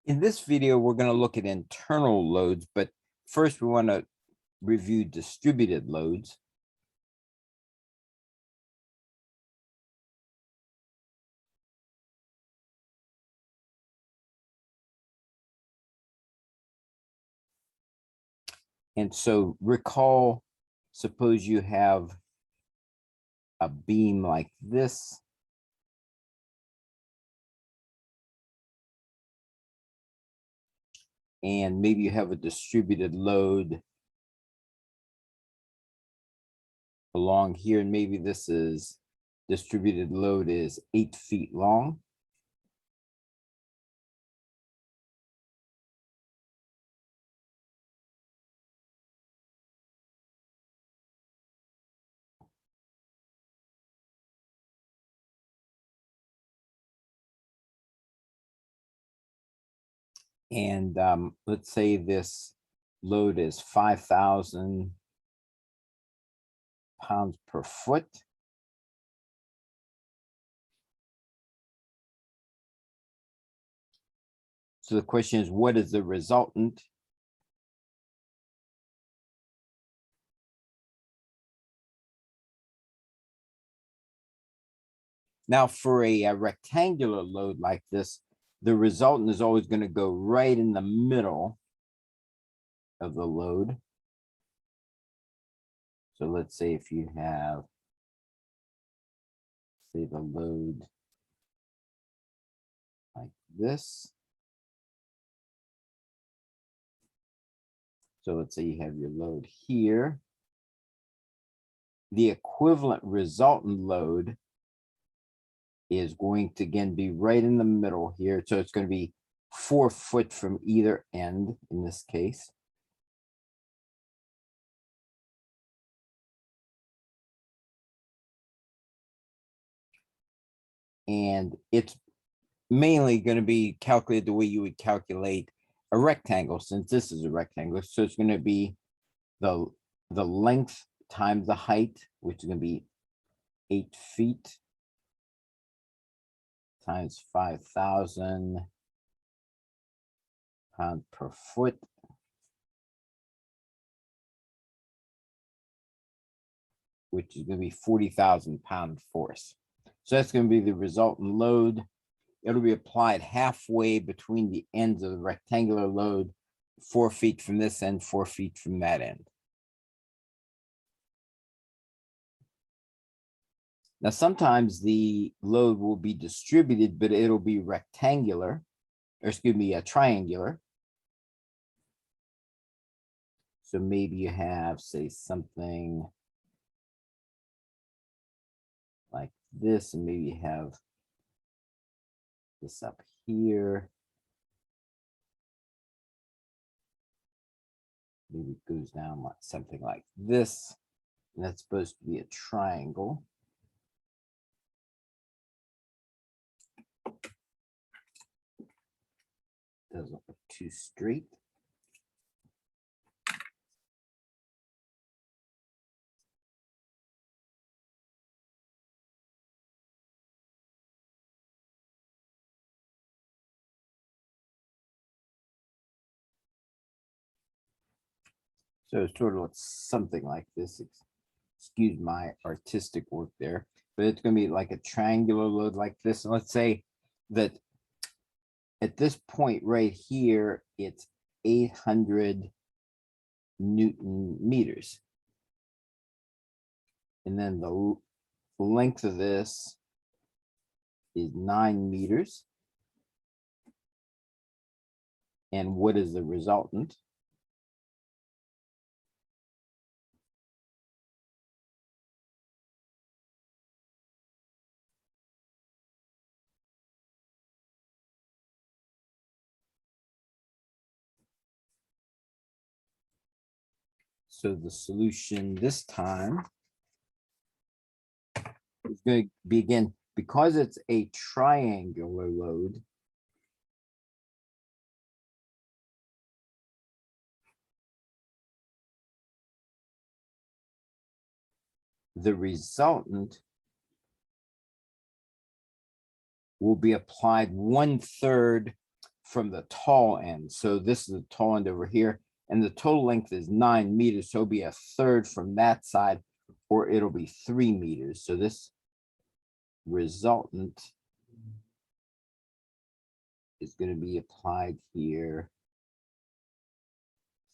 In this video, we're going to look at internal loads, but first we want to review distributed loads. And so recall, suppose you have a beam like this. And maybe you have a distributed load along here, and maybe this is distributed load is 8 feet long. And let's say this load is 5,000 pounds per foot. So the question is, what is the resultant? Now, for a rectangular load like this, the resultant is always going to go right in the middle of the load. So let's say if you have, say, the load like this. So let's say you have your load here. The equivalent resultant load is going to again be right in the middle here. So it's going to be 4 foot from either end in this case. And it's mainly going to be calculated the way you would calculate a rectangle, since this is a rectangle. So it's going to be the length times the height, which is going to be 8 feet times 5,000 pounds per foot. Which is going to be 40,000 pound force. So that's going to be the resultant load. It'll be applied halfway between the ends of the rectangular load, 4 feet from this end, 4 feet from that end. Now, sometimes the load will be distributed, but it'll be rectangular, or excuse me, triangular. So maybe you have, say, something like this, and maybe you have this up here. Maybe it goes down like something like this, and that's supposed to be a triangle. Doesn't look too straight. So it sort of looks something like this. Excuse my artistic work there, but it's going to be like a triangular load like this. And let's say that at this point right here, it's 800 Newton meters. And then the length of this is 9 meters. And what is the resultant? So the solution this time is going to be, again, because it's a triangular load, the resultant will be applied 1/3 from the tall end. So this is the tall end over here, and the total length is 9 meters. So it'll be a third from that side, or it'll be 3 meters. So this resultant is going to be applied here,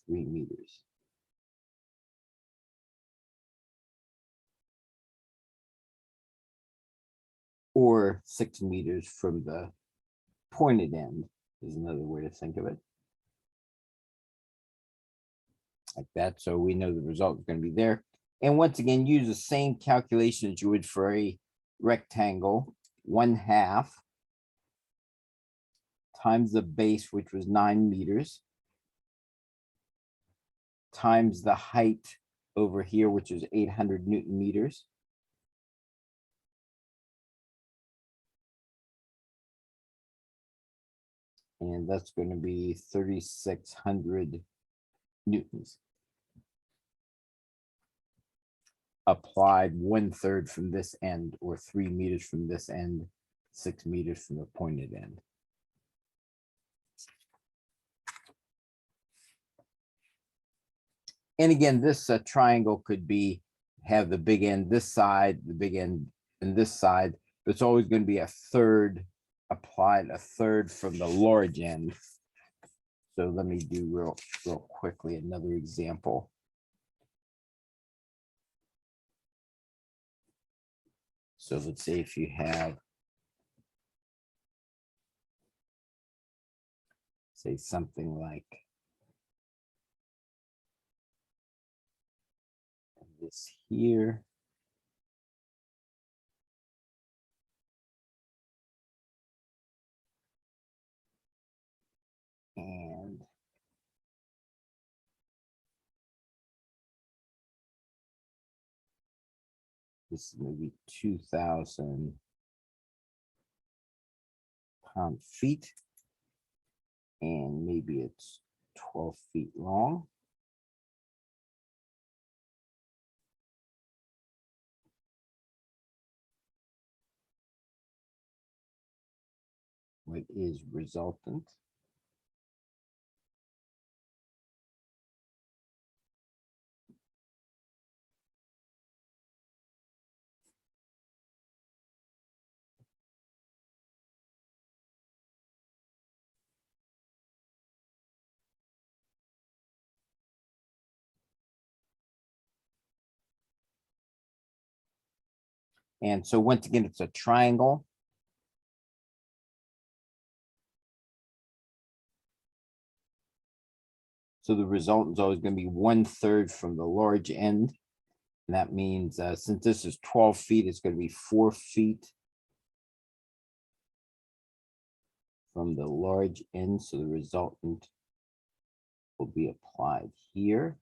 3 meters. Or 6 meters from the pointed end is another way to think of it. Like that. So we know the result is going to be there. And once again, use the same calculation as you would for a rectangle. 1/2 times the base, which was 9 meters, times the height over here, which is 800 Newton meters. And that's going to be 3,600 newtons. Applied 1/3 from this end, or 3 meters from this end, 6 meters from the pointed end. And again, this triangle could be have the big end this side, the big end and this side, but it's always going to be a third applied, a third from the large end. So let me do real quickly another example. So let's say if you have, say something like this here. And this is maybe 2,000 pound-feet. And maybe it's 12 feet long. What is resultant? And so once again, it's a triangle. So the resultant is always going to be 1/3 from the large end. And that means since this is 12 feet, it's going to be 4 feet from the large end. So the resultant will be applied here.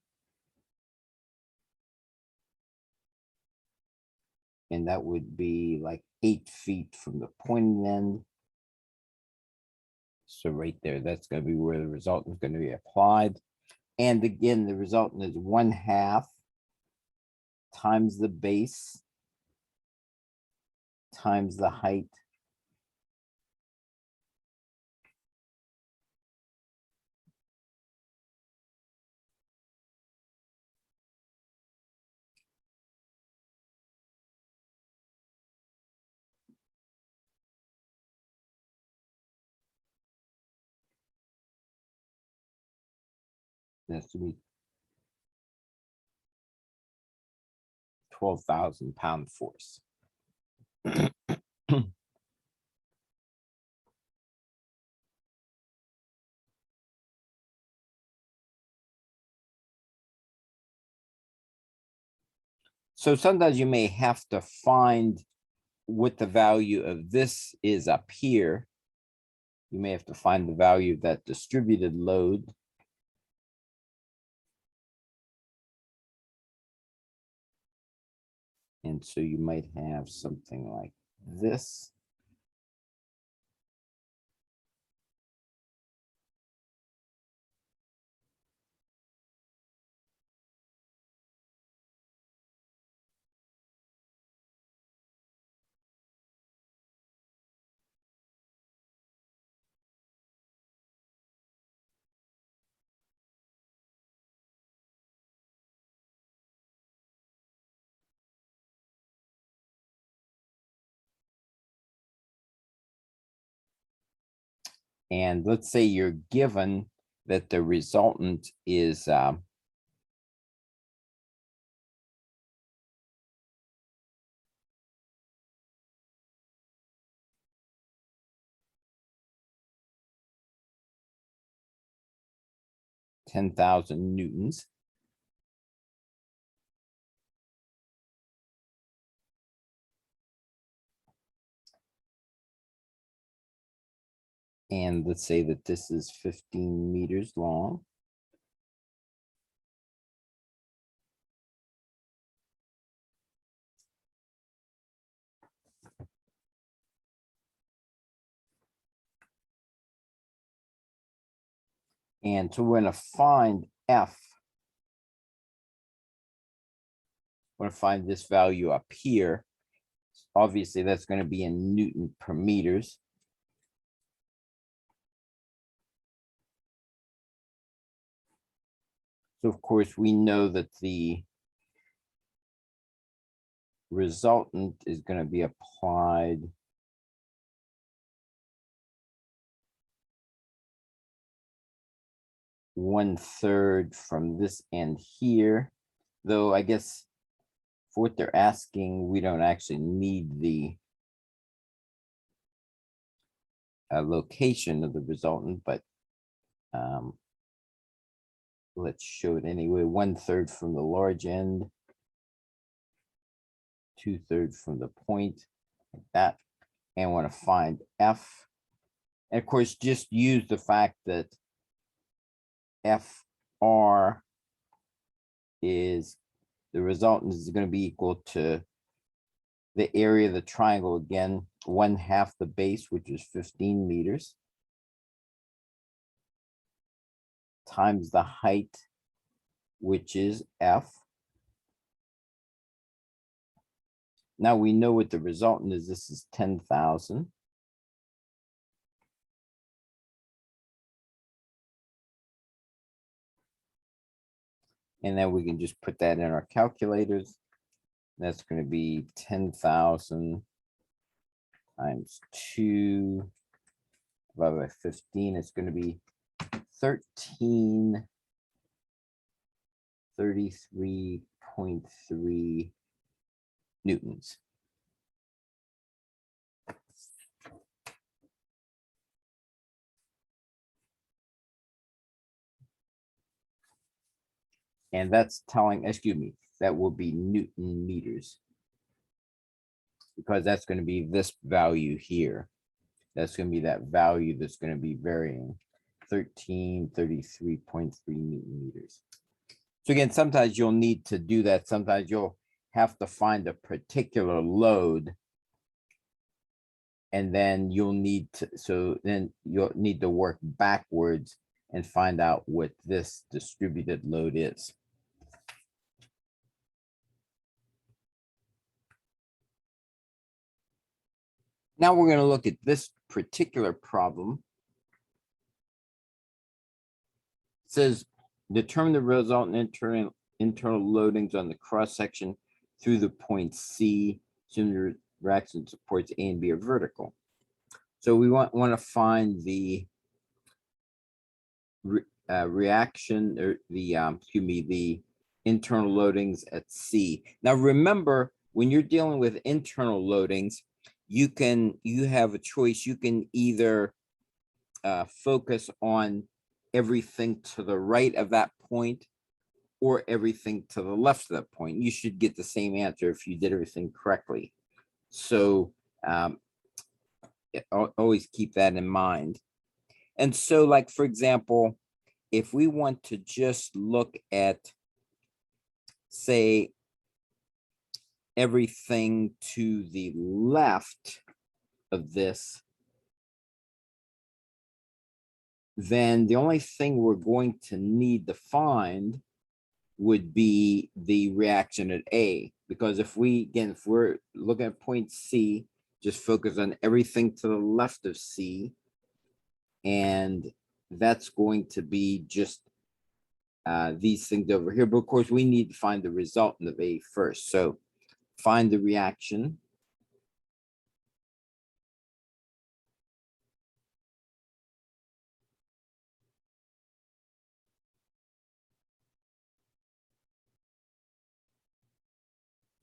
And that would be like 8 feet from the pointed end. So right there, that's going to be where the resultant is going to be applied. And again, the resultant is 1/2 times the base times the height that's to be 12,000 pound force. So sometimes you may have to find what the value of this is up here. You may have to find the value of that distributed load. And so you might have something like this. And let's say you're given that the resultant is 10,000 newtons. And let's say that this is 15 meters long. And so we're going to find F. We're going to find this value up here. Obviously, that's going to be in Newton per meters. So of course, we know that the resultant is going to be applied one-third from this end here, though I guess for what they're asking, we don't actually need the location of the resultant, but let's show it anyway. 1/3 from the large end, 2/3 from the point, like that. And I want to find F. And of course, just use the fact that FR is the resultant is going to be equal to the area of the triangle again, 1/2 the base, which is 15 meters, times the height, which is F. Now we know what the resultant is. This is 10,000. And then we can just put that in our calculators. That's going to be 10,000 times 2 divided by 15. It's going to be 1333.3 newtons. And that's telling, excuse me, that will be Newton meters, because that's going to be this value here. That's going to be that value that's going to be varying, 1333.3 Newton meters. So again, sometimes you'll need to do that. Sometimes you'll have to find a particular load, and then you'll need to, so then you'll need to work backwards and find out what this distributed load is. Now we're going to look at this particular problem. It says, determine the resultant internal loadings on the cross section through the point C, assuming the reaction supports A and B are vertical. So we want to find the reaction, or the the internal loadings at C. Now remember, when you're dealing with internal loadings, you have a choice. You can either focus on everything to the right of that point or everything to the left of that point. You should get the same answer if you did everything correctly. So always keep that in mind. And so, like, for example, if we want to just look at, say, everything to the left of this, then the only thing we're going to need to find would be the reaction at A. Because if we're looking at point C, just focus on everything to the left of C, and that's going to be just these things over here. But of course, we need to find the resultant of A first. So find the reaction.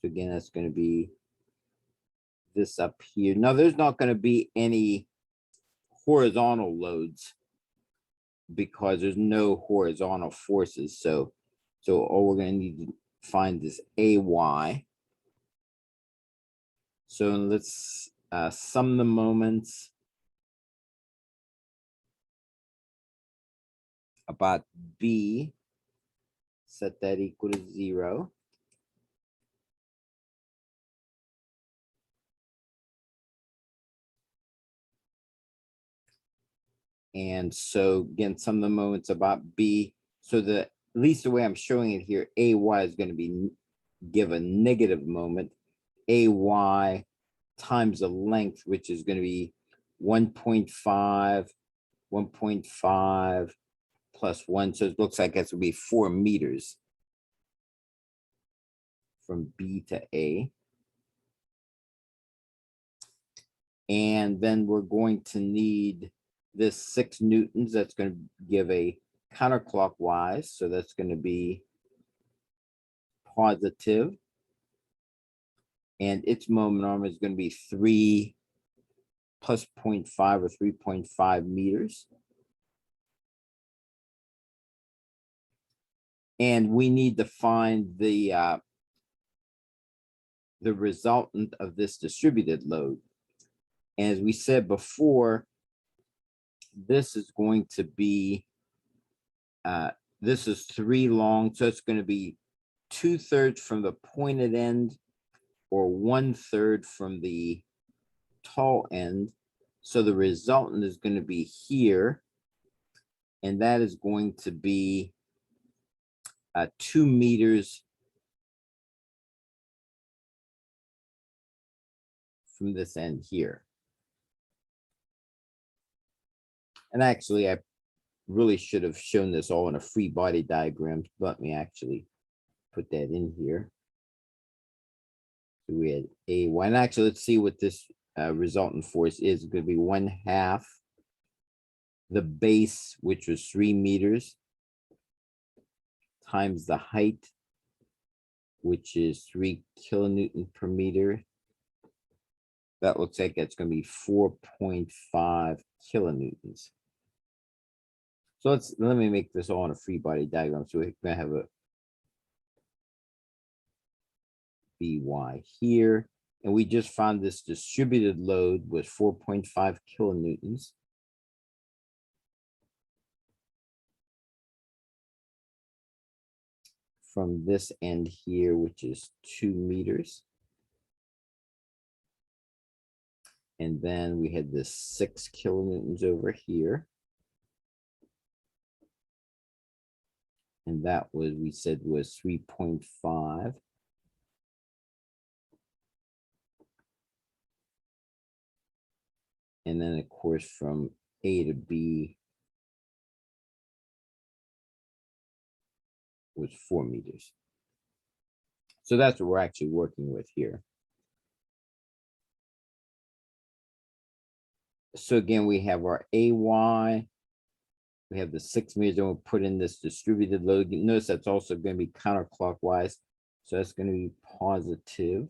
So again, that's going to be this up here. Now, there's not going to be any horizontal loads because there's no horizontal forces. So all we're going to need to find is AY. So let's sum the moments about B, set that equal to 0. And so again, some of the moments about B. So at least the way I'm showing it here, AY is going to be give a negative moment. AY times the length, which is going to be 1.5, 1.5 plus 1. So it looks like that's going to be 4 meters from B to A. And then we're going to need this 6 newtons. That's going to give a counterclockwise. So that's going to be positive. And its moment arm is going to be 3 plus 0.5 or 3.5 meters. And we need to find the resultant of this distributed load. As we said before, this is going to be, this is 3 long, so it's going to be 2/3 from the pointed end or 1/3 from the tall end. So the resultant is going to be here, and that is going to be 2 meters from this end here. And actually, I really should have shown this all in a free body diagram. Let me actually put that in here. So we had A1. And actually, let's see what this resultant force is. It's going to be 1/2 the base, which was 3 meters, times the height, which is 3 kilonewton per meter. That looks like that's going to be 4.5 kilonewtons. So let me make this all in a free body diagram. So we're going to have a BY here. And we just found this distributed load was 4.5 kilonewtons. From this end here, which is 2 meters. And then we had this 6 kilonewtons over here. And that was, we said, was 3.5. And then, of course, from A to B was 4 meters. So that's what we're actually working with here. So again, we have our AY. We have the 6 meters, and we'll put in this distributed load. Notice that's also going to be counterclockwise. So that's going to be positive.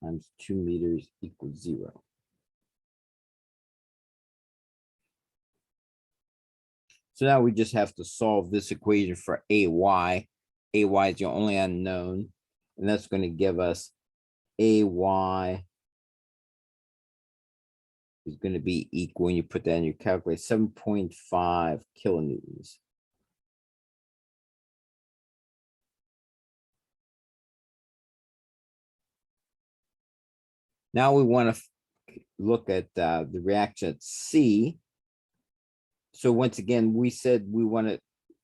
Times 2 meters equals 0. So now we just have to solve this equation for AY. AY is the only unknown, and that's going to give us AY is going to be equal, when you put that in your calculator, 7.5 kilonewtons. Now we want to look at the reaction at C. So once again, we said we want to,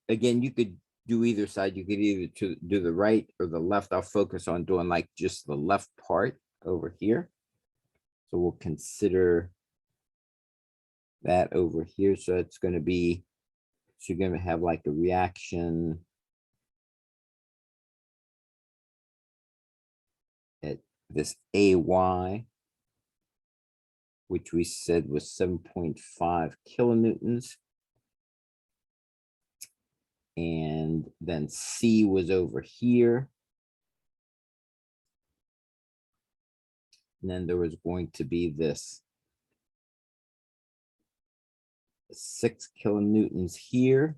again, you could do either side. You could either do the right or the left. I'll focus on doing like just the left part over here. So we'll consider that over here. So it's going to be, so you're going to have like a reaction at this AY, which we said was 7.5 kilonewtons. And then C was over here. And then there was going to be this 6 kilonewtons here.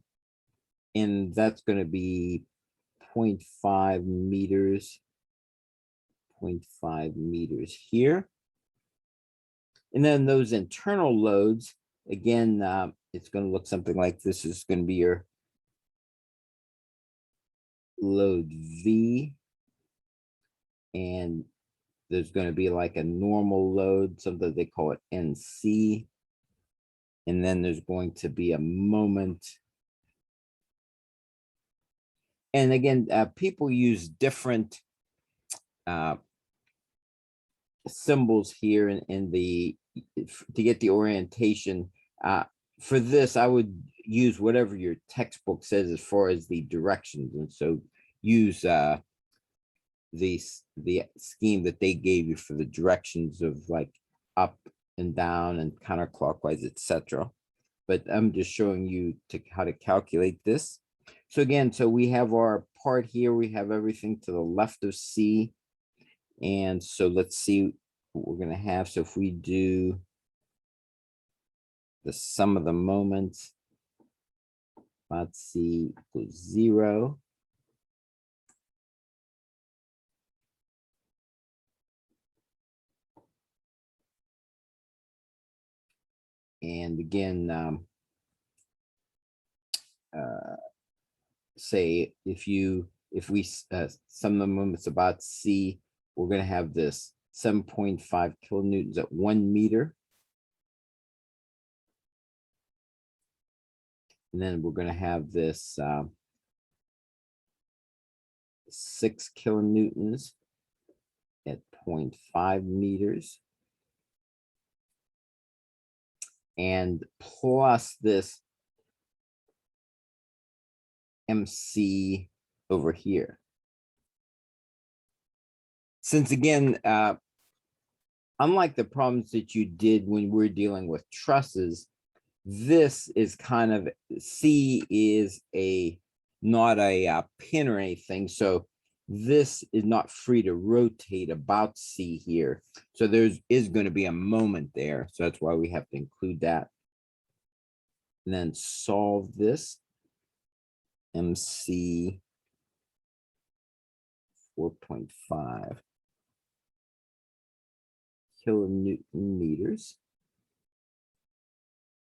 And that's going to be 0.5 meters, 0.5 meters here. And then those internal loads, again, it's going to look something like this. Is going to be your load V. And there's going to be like a normal load, something they call it NC. And then there's going to be a moment. And again, people use different symbols here in the to get the orientation. For this, I would use whatever your textbook says as far as the directions, and so use the scheme that they gave you for the directions of like up and down and counterclockwise, etc. But I'm just showing you how to calculate this. So again, so we have our part here. We have everything to the left of C. And so let's see what we're going to have. So if we do the sum of the moments, about C equals 0. And again, say if we sum the moments about C, we're going to have this 7.5 kilonewtons at 1 meter. And then we're going to have this 6 kilonewtons at 0.5 meters. And plus this MC over here. Since again, unlike the problems that you did when we're dealing with trusses, this is kind of, C is not a pin or anything. So this is not free to rotate about C here. So is going to be a moment there. So that's why we have to include that. And then solve this. MC 4.5 kilonewton meters.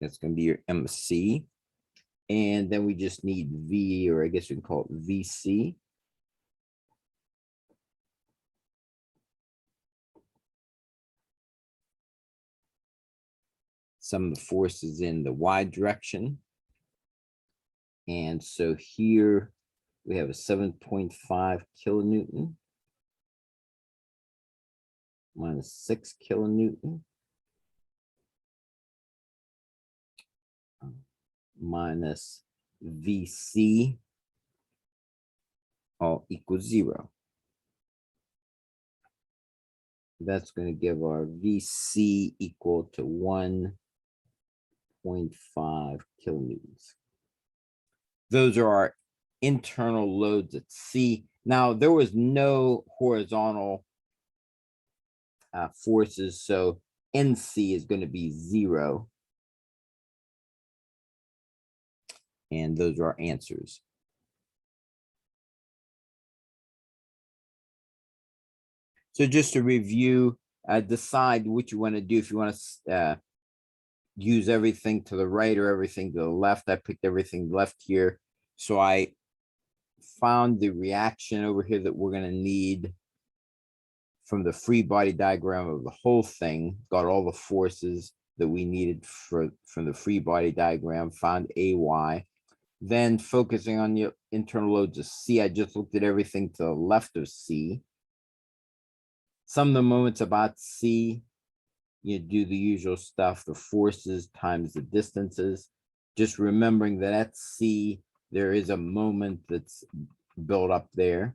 That's going to be your MC. And then we just need V, or I guess we can call it VC. Some of the forces in the Y direction. And so here we have a 7.5 kilonewton minus 6 kilonewton minus VC all equals 0. That's going to give our VC equal to 1.5 kilonewtons. Those are our internal loads at C. Now, there was no horizontal forces, so NC is going to be 0. And those are our answers. So just to review, decide what you want to do. If you want to use everything to the right or everything to the left. I picked everything left here. So I found the reaction over here that we're going to need from the free body diagram of the whole thing. Got all the forces that we needed from the free body diagram, found AY. Then focusing on the internal loads of C, I just looked at everything to the left of C. Some of the moments about C, you do the usual stuff, the forces times the distances. Just remembering that at C, there is a moment that's built up there.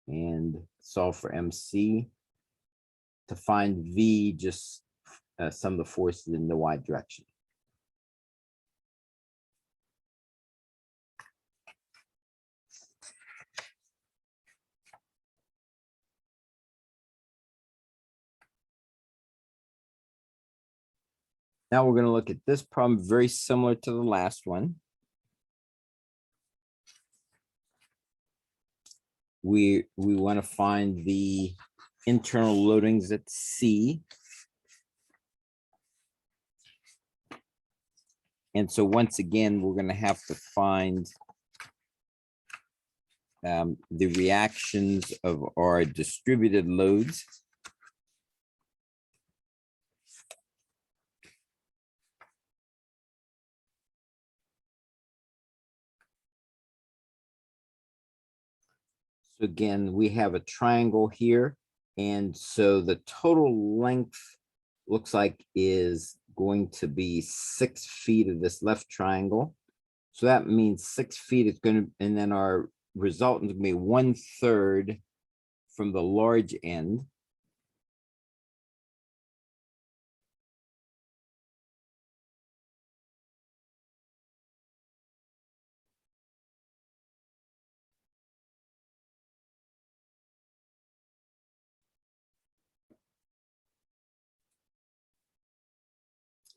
And solve for MC. To find V, just sum of the forces in the Y direction. Now we're going to look at this problem, very similar to the last one. We want to find the internal loadings at C. And so once again, we're going to have to find the reactions of our distributed loads. So again, we have a triangle here. And so the total length looks like is going to be 6 feet of this left triangle. So that means 6 feet is going to, and then our resultant is going to be 1/3 from the large end.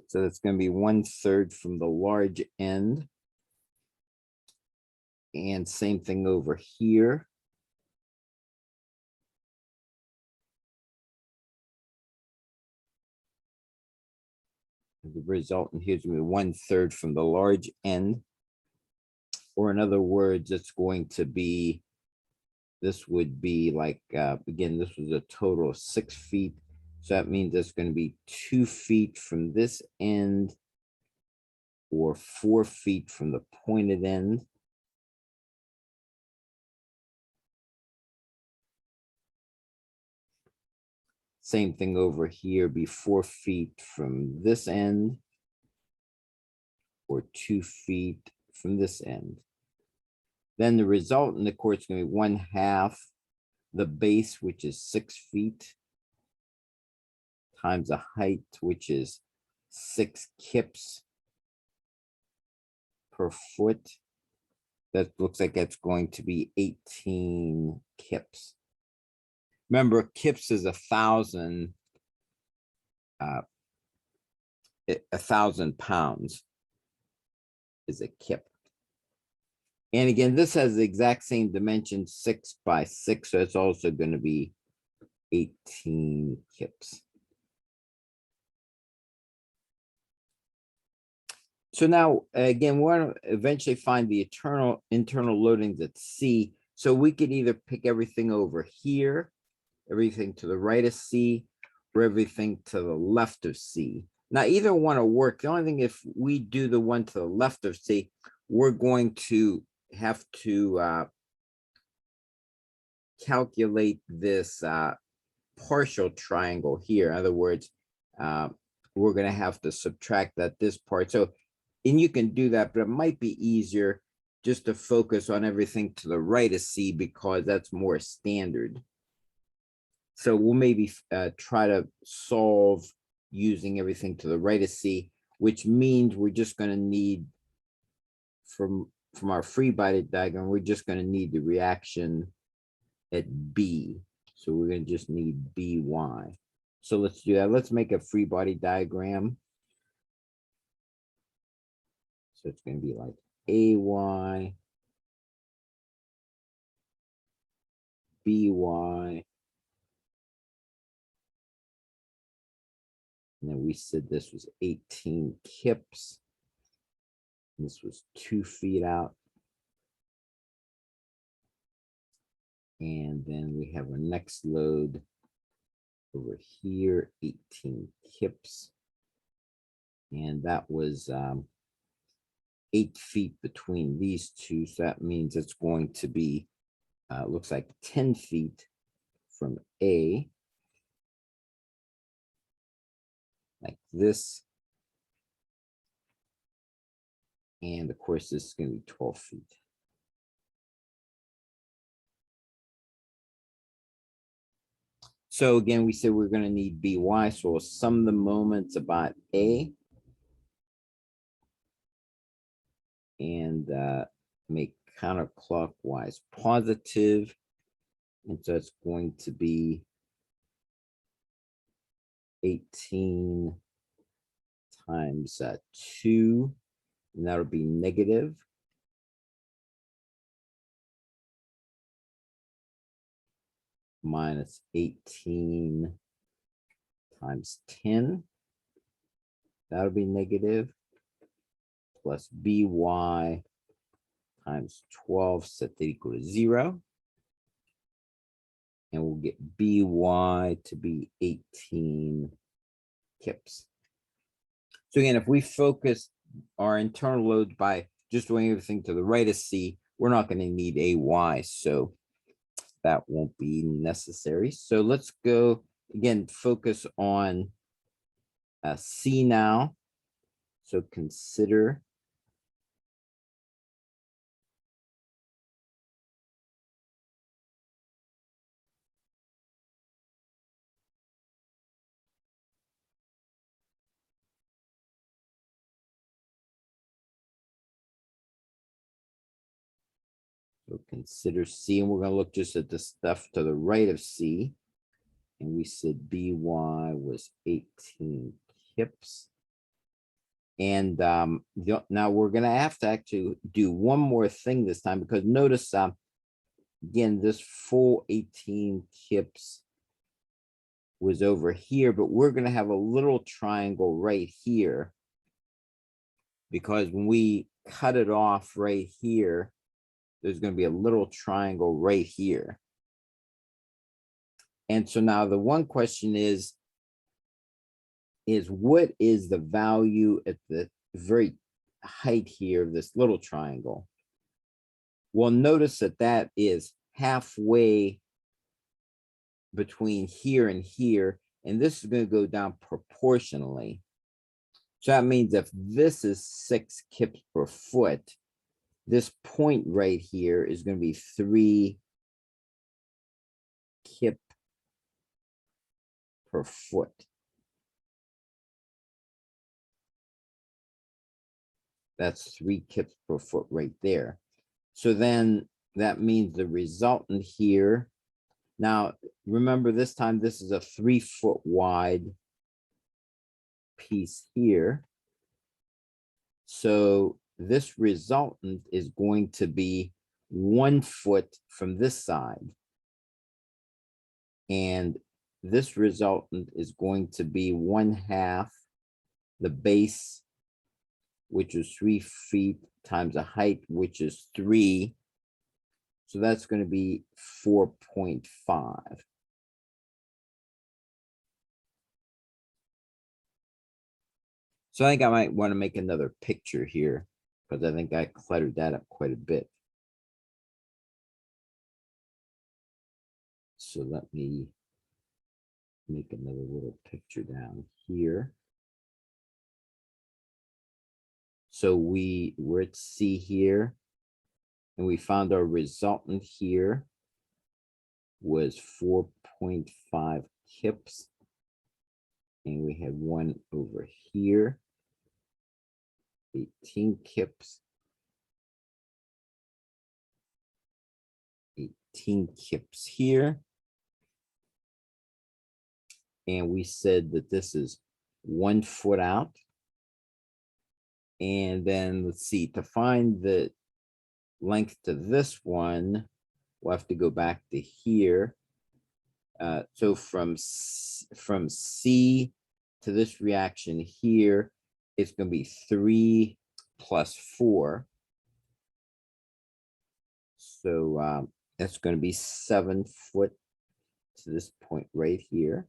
So that's going to be 1/3 from the large end. And same thing over here. The resultant here is going to be 1/3 from the large end. Or in other words, it's going to be, this would be like, again, this was a total of 6 feet. So that means it's going to be 2 feet from this end, or 4 feet from the pointed end. Same thing over here, be 4 feet from this end, or 2 feet from this end. Then the resultant, of course, is going to be 1/2 the base, which is 6 feet, times the height, which is 6 kips per foot. That looks like that's going to be 18 kips. Remember, kips is 1,000, 1,000 pounds is a kip. And again, this has the exact same dimension, 6 by 6, so it's also going to be 18 kips. So now, again, we want to eventually find the internal loadings at C. So we could either pick everything over here, everything to the right of C, or everything to the left of C. Now, either one will work. The only thing, if we do the one to the left of C, we're going to have to calculate this partial triangle here. In other words, we're going to have to subtract this part. So, and you can do that, but it might be easier just to focus on everything to the right of C, because that's more standard. So we'll maybe try to solve using everything to the right of C, which means we're just going to need, from our free body diagram, we're just going to need the reaction at B. So we're going to just need BY. So let's do that. Let's make a free body diagram. So it's going to be like AY, BY. And then we said this was 18 kips. This was 2 feet out. And then we have our next load over here, 18 kips. And that was 8 feet between these two. So that means it's going to be, looks like 10 feet from A, like this. And of course, this is going to be 12 feet. So again, we said we're going to need BY. So we'll sum the moments about A and make counterclockwise positive. And so it's going to be 18 times 2, and that'll be negative. Minus 18 times 10. That'll be negative. Plus by times 12, set that equal to 0. And we'll get by to be 18 kips. So again, if we focus our internal loads by just doing everything to the right of C, we're not going to need AY. So that won't be necessary. So let's go again, focus on C now. So consider C, and we're going to look just at the stuff to the right of C. And we said by was 18 kips. And now we're going to have to actually do one more thing this time, because notice, again, this full 18 kips was over here, but we're going to have a little triangle right here, because when we cut it off right here, there's going to be a little triangle right here. And so now the one question is what is the value at the very height here of this little triangle? Well, notice that that is halfway between here and here, and this is going to go down proportionally. So that means if this is 6 kips per foot, this point right here is going to be 3 kip per foot. That's 3 kips per foot right there. So then that means the resultant here. Now, remember this time, this is a 3 foot wide piece here. So this resultant is going to be 1 foot from this side. And this resultant is going to be 1/2 the base, which is 3 feet, times a height, which is 3. So that's going to be 4.5. So I think I might want to make another picture here, because I think I cluttered that up quite a bit. So let me make another little picture down here. So we're at C here, and we found our resultant here was 4.5 kips. And we had one over here, 18 kips. 18 kips here. And we said that this is 1 foot out. And then let's see, to find the length to this one, we'll have to go back to here. So from C to this reaction here, it's going to be 3 plus 4. So that's going to be 7 foot to this point right here.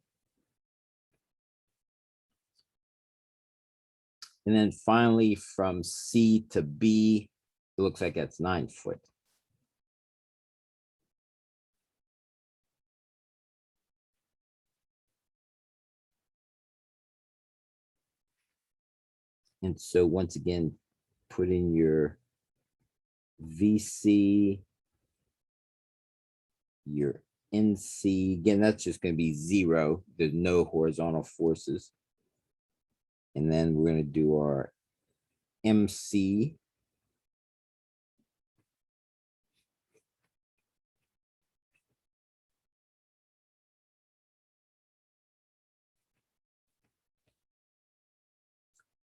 And then finally from C to B, it looks like that's 9 foot. And so once again, put in your VC, your NC. Again, that's just going to be 0. There's no horizontal forces. And then we're going to do our MC.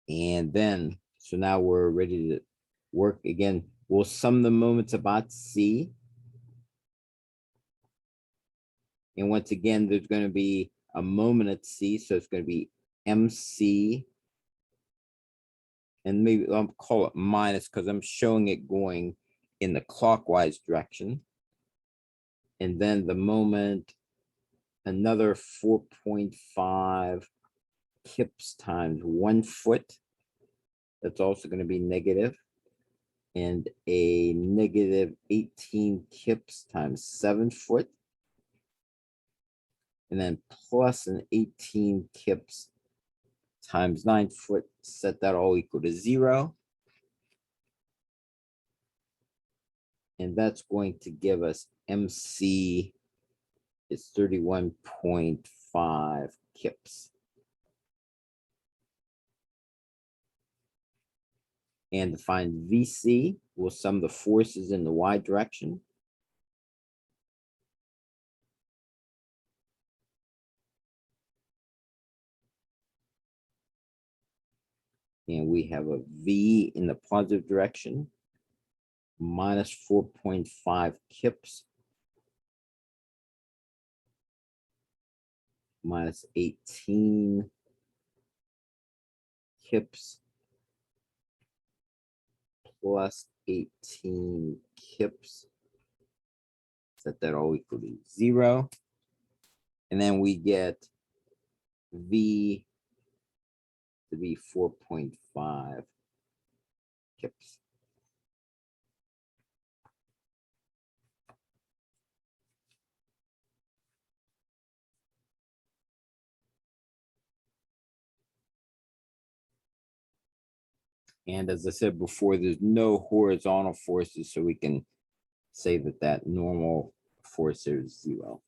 And then, so now we're ready to work again. We'll sum the moments about C. And once again, there's going to be a moment at C. So it's going to be MC. And maybe I'll call it minus because I'm showing it going in the clockwise direction. And then the moment, another 4.5 kips times 1 foot. That's also going to be negative. And a negative 18 kips times 7 foot. And then plus an 18 kips times 9 foot, set that all equal to 0. And that's going to give us MC is 31.5 kips. And to find VC, we'll sum the forces in the Y direction. And we have a V in the positive direction, minus 4.5 kips, minus 18 kips, plus 18 kips. Set that all equal to 0. And then we get V to be 4.5 kips. And as I said before, there's no horizontal forces, so we can say that that normal force is 0.